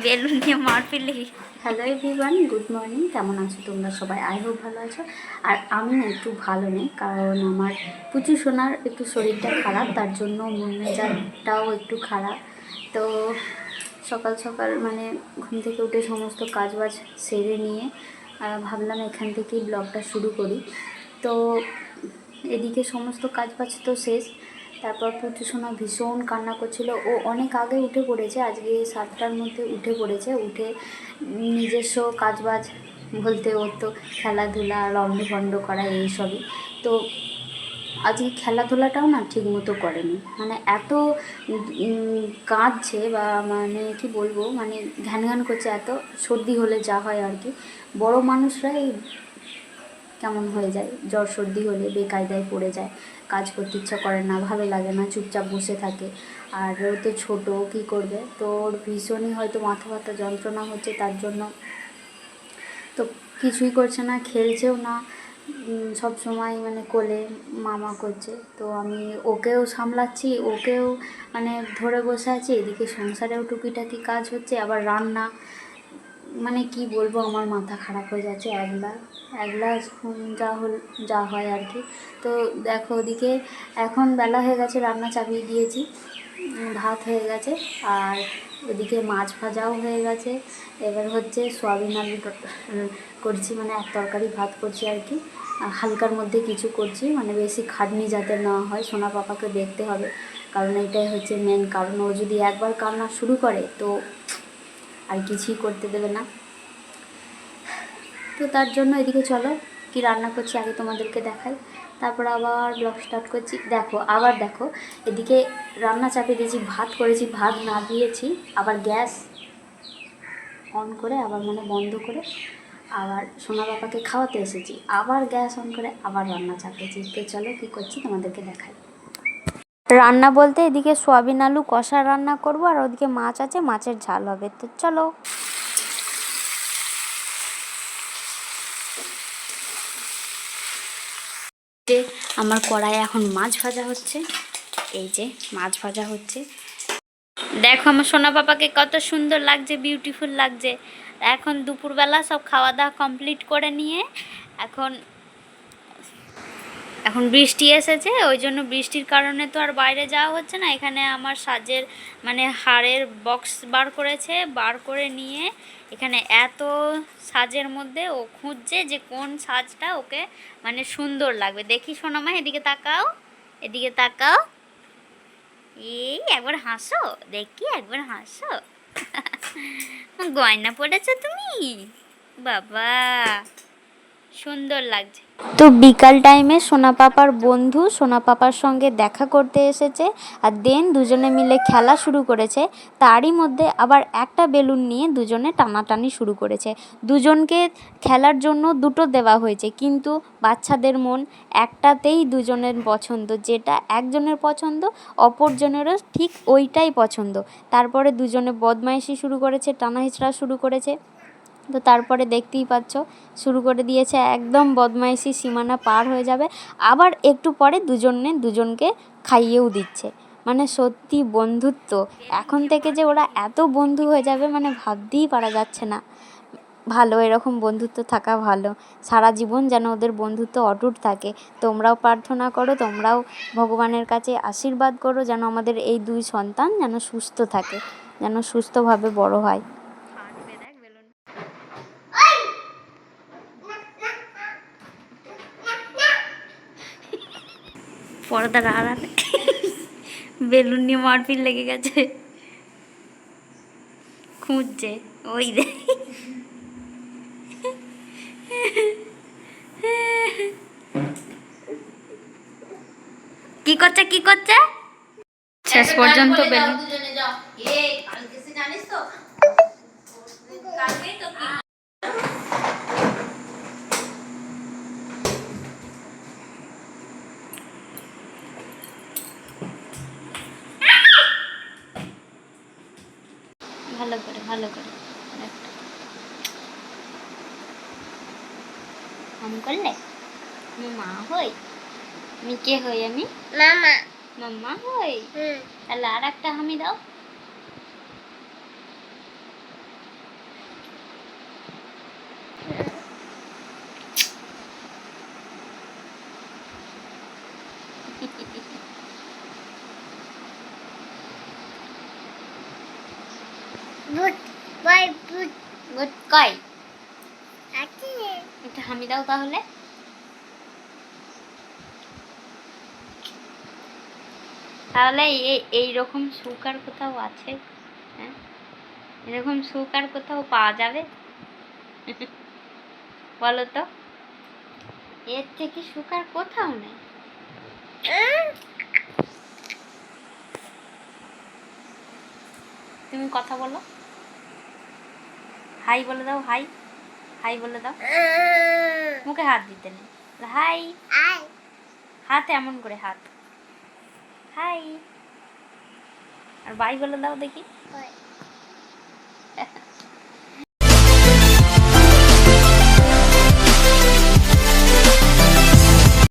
Balloon নিয়ে মারপিট লেগে। Hello everyone, good morning. কেমন আছো তোমরা সবাই? আই হোপ ভালো আছো। আর আমি না একটু ভালো নেই, কারণ আমার পুচু সোনার একটু শরীরটা খারাপ, তার জন্য মন মেজাজটাও একটু খারাপ। তো সকাল সকাল মানে ঘুম থেকে উঠে সমস্ত কাজবাজ সেরে নিয়ে ভাবলাম এখান থেকেই ব্লগটা শুরু করি। তো এদিকে সমস্ত কাজবাজ তো শেষ। তারপর পুচু সোনা ভীষণ কান্না করছিল। ও অনেক আগে উঠে পড়েছে, আজকে 7টার মধ্যে উঠে পড়েছে। উঠে নিজস্ব কাজবাজ বলতে ওর তো খেলাধুলা, লন্ডভন্ড করা এইসবই। তো আজকে খেলাধুলাটাও না ঠিক মতো করেনি, মানে এত কাঁদছে বা মানে কি বলবো, মানে ঘ্যান ঘ্যান করছে। এত সর্দি হলে যা হয় আর কি, বড় মানুষরাই কেমন হয়ে যায়, জ্বর সর্দি হলে বেকায়দায় পড়ে যায়, কাজ করতে ইচ্ছা করে না, ভালো লাগে না, চুপচাপ বসে থাকে। আর ও তো ছোটো, কী করবে? তো ওর ভীষণই হয়তো মাথা ব্যথা যন্ত্রণা হচ্ছে, তার জন্য তো কিছুই করছে না, খেলছেও না, সব সময় মানে কোলে মামা করছে। তো আমি ওকেও সামলাচ্ছি, ওকেও মানে ধরে বসে আছি, এদিকে সংসারেও টুকিটাকি কাজ হচ্ছে, আবার রান্না, মানে কি বলবো, আমার মাথা খারাপ হয়ে যাচ্ছে। একলা একলা যা হয় আর কি। তো দেখো ওদিকে এখন বেলা হয়ে গেছে, রান্না চাপিয়ে দিয়েছি, ভাত হয়ে গেছে, আর ওদিকে মাছ ভাজাও হয়ে গেছে। এবার হচ্ছে সয়াবিন আলু করছি, মানে এক তরকারি ভাত করছি আর কি। হালকার মধ্যে কিছু করছি, মানে বেশি খাটনি যাতে না হয়। সোনা পাপাকে দেখতে হবে, কারণ এটাই হচ্ছে মেন কারণ। ও যদি একবার কান্না শুরু করে তো আর কিছুই করতে দেবে না। তো তার জন্য এদিকে চলো কি রান্না করছি আগে তোমাদেরকে দেখাই, তারপর আবার ব্লগ স্টার্ট করছি। দেখো এদিকে রান্না চাপিয়ে দিয়েছি, ভাত করেছি, ভাত না দিয়েছি, আবার গ্যাস অন করে আবার মানে বন্ধ করে আবার সোনা বাবাকে খাওয়াতে এসেছি, আবার গ্যাস অন করে আবার রান্না চাপিয়েছি। তো চলো কী করছি তোমাদেরকে দেখাই। রান্না বলতে এদিকে সয়াবিন আলু কষা রান্না করব, আর ওদিকে মাছ আছে, মাছের ঝাল হবে। তো চলো। যে আমার কড়াইয়ে এখন মাছ ভাজা হচ্ছে, এই যে মাছ ভাজা হচ্ছে। দেখো আমার সোনা পাপাকে কত সুন্দর লাগছে, বিউটিফুল লাগছে। এখন দুপুরবেলা সব খাওয়া দাওয়া কমপ্লিট করে নিয়ে এখন বৃষ্টি এসেছে, ওই জন্য বৃষ্টির কারণে তো আর বাইরে যাওয়া হচ্ছে না। এখানে আমার সাজের মানে হাড়ের বক্স বার করে নিয়ে এখানে এত সাজের মধ্যে ও খুঁজছে যে কোন সাজটা ওকে মানে সুন্দর লাগবে। দেখি সোনামা, এদিকে তাকাও, এদিকে তাকাও, এই একবার হাসো দেখি, একবার হাসো। গয়না পড়েছো তুমি, বাবা সুন্দর লাগছে। তো বিকাল টাইমে সোনা পাপার বন্ধু সোনা পাপার সঙ্গে দেখা করতে এসেছে, আর দেন দুজনে মিলে খেলা শুরু করেছে। তারই মধ্যে আবার একটা বেলুন নিয়ে দুজনে টানাটানি শুরু করেছে। দুজনকে খেলার জন্য দুটো দেওয়া হয়েছে, কিন্তু বাচ্চাদের মন একটাতেই দুজনের পছন্দ, যেটা একজনের পছন্দ অপরজনেরও ঠিক ওইটাই পছন্দ। তারপরে দুজনে বদমাইশি শুরু করেছে, টানা হিচড়া শুরু করেছে। তো তারপরে দেখতেই পাচ্ছ শুরু করে দিয়েছে, একদম বদমাইশি সীমানা পার হয়ে যাবে। আবার একটু পরে দুজনকে খাইয়েও দিচ্ছে। মানে সত্যি বন্ধুত্ব, এখন থেকে যে ওরা এত বন্ধু হয়ে যাবে মানে ভাবতেই পারা যাচ্ছে না। ভালো, এরকম বন্ধুত্ব থাকা ভালো, সারা জীবন যেন ওদের বন্ধুত্ব অটুট থাকে। তোমরাও প্রার্থনা করো, তোমরাও ভগবানের কাছে আশীর্বাদ করো যেন আমাদের এই দুই সন্তান যেন সুস্থ থাকে, যেন সুস্থভাবে বড় হয়। পর্দার আড়ালে বেলুন নিয়ে মারপিট লেগে গেছে, খুঁজছে, ওই দেখ কি করছে শেষ পর্যন্ত বেলুন। ভালো করে আমি করলে মা হই, আমি কে হই? আমি মামা হই। তাহলে আর একটা হামি দাও। বুট বাই বুট গুড কয় আছে একটু হামি দাও তাহলে। তাহলে এইরকম সুখ আর কোথাও আছে? হ্যাঁ, এরকম সুখ আর কোথাও পাওয়া যাবে? বলো তো, এর থেকে সুখ আর কোথাও নেই। তুমি কথা বলো, হাই বলে দাও, হাই হাই বলে দাও। মুখে হাত দিতে নেই, হাই আই হাত এমন করে হাত, হাই। আর বাই বলে দাও দেখি। কই